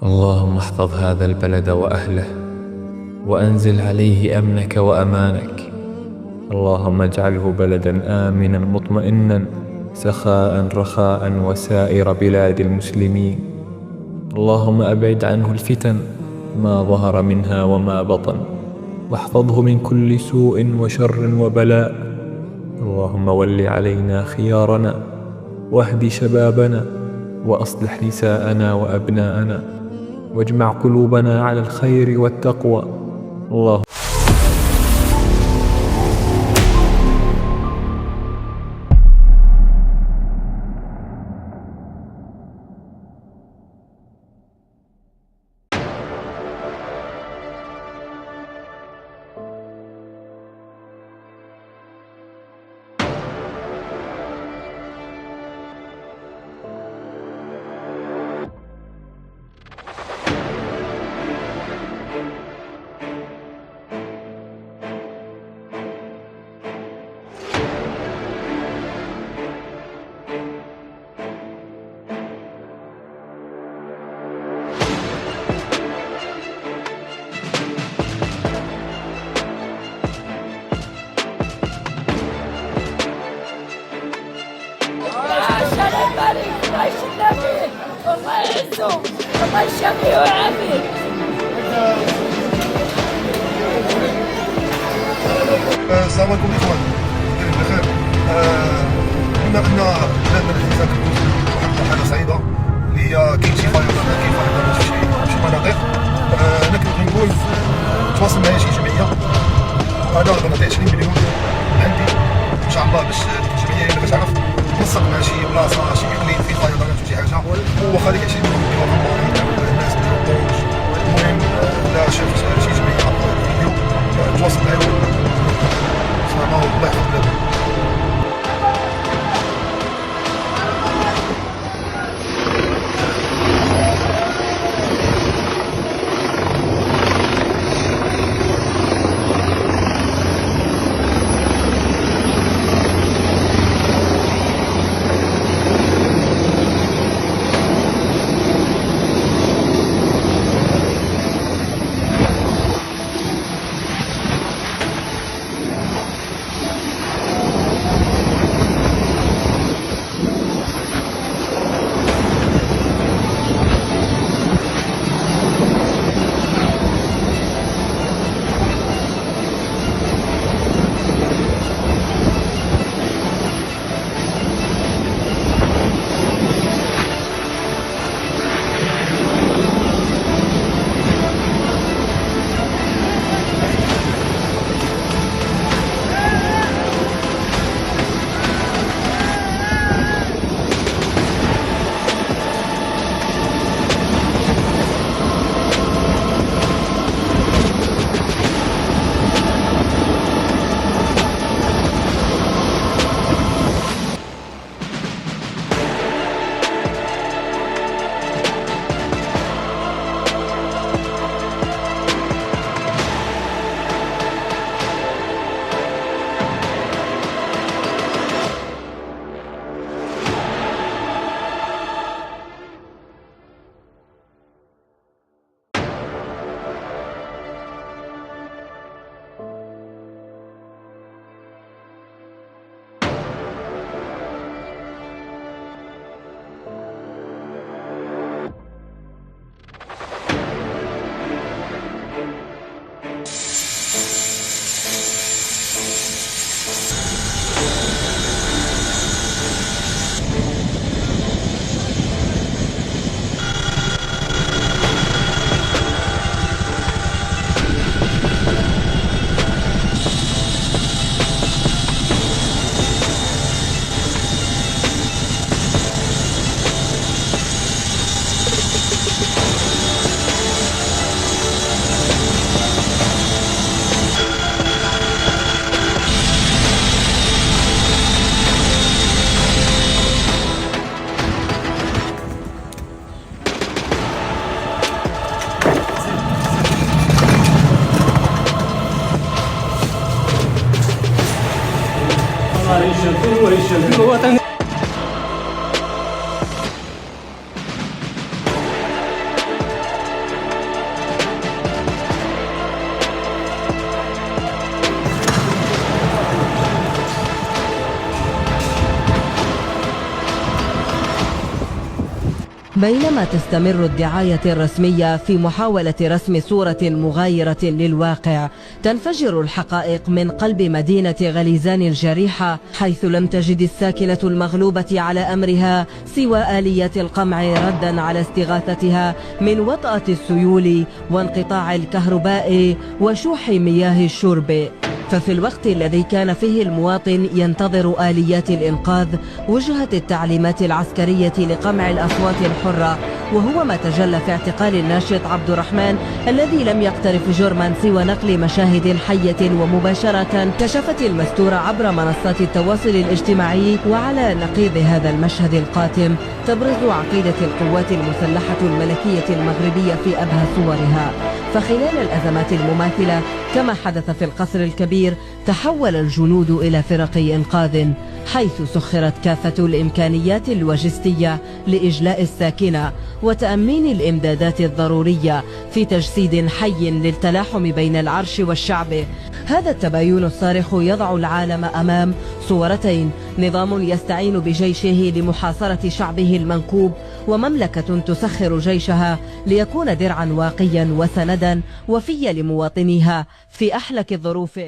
اللهم احفظ هذا البلد وأهله، وأنزل عليه أمنك وأمانك. اللهم اجعله بلدا آمنا مطمئنا سخاء رخاء وسائر بلاد المسلمين. اللهم أبعد عنه الفتن ما ظهر منها وما بطن، واحفظه من كل سوء وشر وبلاء. اللهم ول علينا خيارنا، واهد شبابنا، وأصلح نساءنا وأبناءنا، واجمع قلوبنا على الخير والتقوى. اللهم عايش النبي، الله يعزه، الله يشفيه ويعافيه. السلام عليكم اخوان، كاين بخير. بما ان بلادنا الجزائر كتوصل واحد المرحله سعيده اللي هي كاين شي فيضانات، كاين فيضانات في شي مناطق. انا كنت نقول تواصل معايا شي جمعيه، انا غادي نعطي 20 مليون من عندي ان شاء الله، باش الجمعيه هي اللي كتعرف تنسق مع شي بلاصه، شي اقليم فيه فيضانات وشي حاجه، وواخا ديك 20 مليون ديال الله الناس ما يوقعوش. المهم الا شفت شي جمعيه فيديو تواصل معايا، الله يحفظ بلادنا. وطن بينما تستمر الدعاية الرسمية في محاولة رسم صورة مغايرة للواقع، تنفجر الحقائق من قلب مدينة غليزان الجريحة، حيث لم تجد الساكنة المغلوبة على أمرها سوى آليات القمع ردا على استغاثتها من وطأة السيول وانقطاع الكهرباء وشح مياه الشرب. ففي الوقت الذي كان فيه المواطن ينتظر آليات الإنقاذ، وجهت التعليمات العسكرية لقمع الأصوات الحرة، وهو ما تجلى في اعتقال الناشط عبد الرحمن الذي لم يقترف جرما سوى نقل مشاهد حية ومباشرة كشفت المستورة عبر منصات التواصل الاجتماعي. وعلى نقيض هذا المشهد القاتم تبرز عقيدة القوات المسلحة الملكية المغربية في أبهى صورها. فخلال الأزمات المماثلة كما حدث في القصر الكبير، تحول الجنود إلى فرق إنقاذ، حيث سخرت كافة الإمكانيات اللوجستية لإجلاء الساكنة وتأمين الإمدادات الضرورية في تجسيد حي للتلاحم بين العرش والشعب. هذا التباين الصارخ يضع العالم أمام صورتين: نظام يستعين بجيشه لمحاصرة شعبه المنكوب، ومملكة تسخر جيشها ليكون درعا واقيا وسندا وفيا لمواطنيها في أحلك الظروف.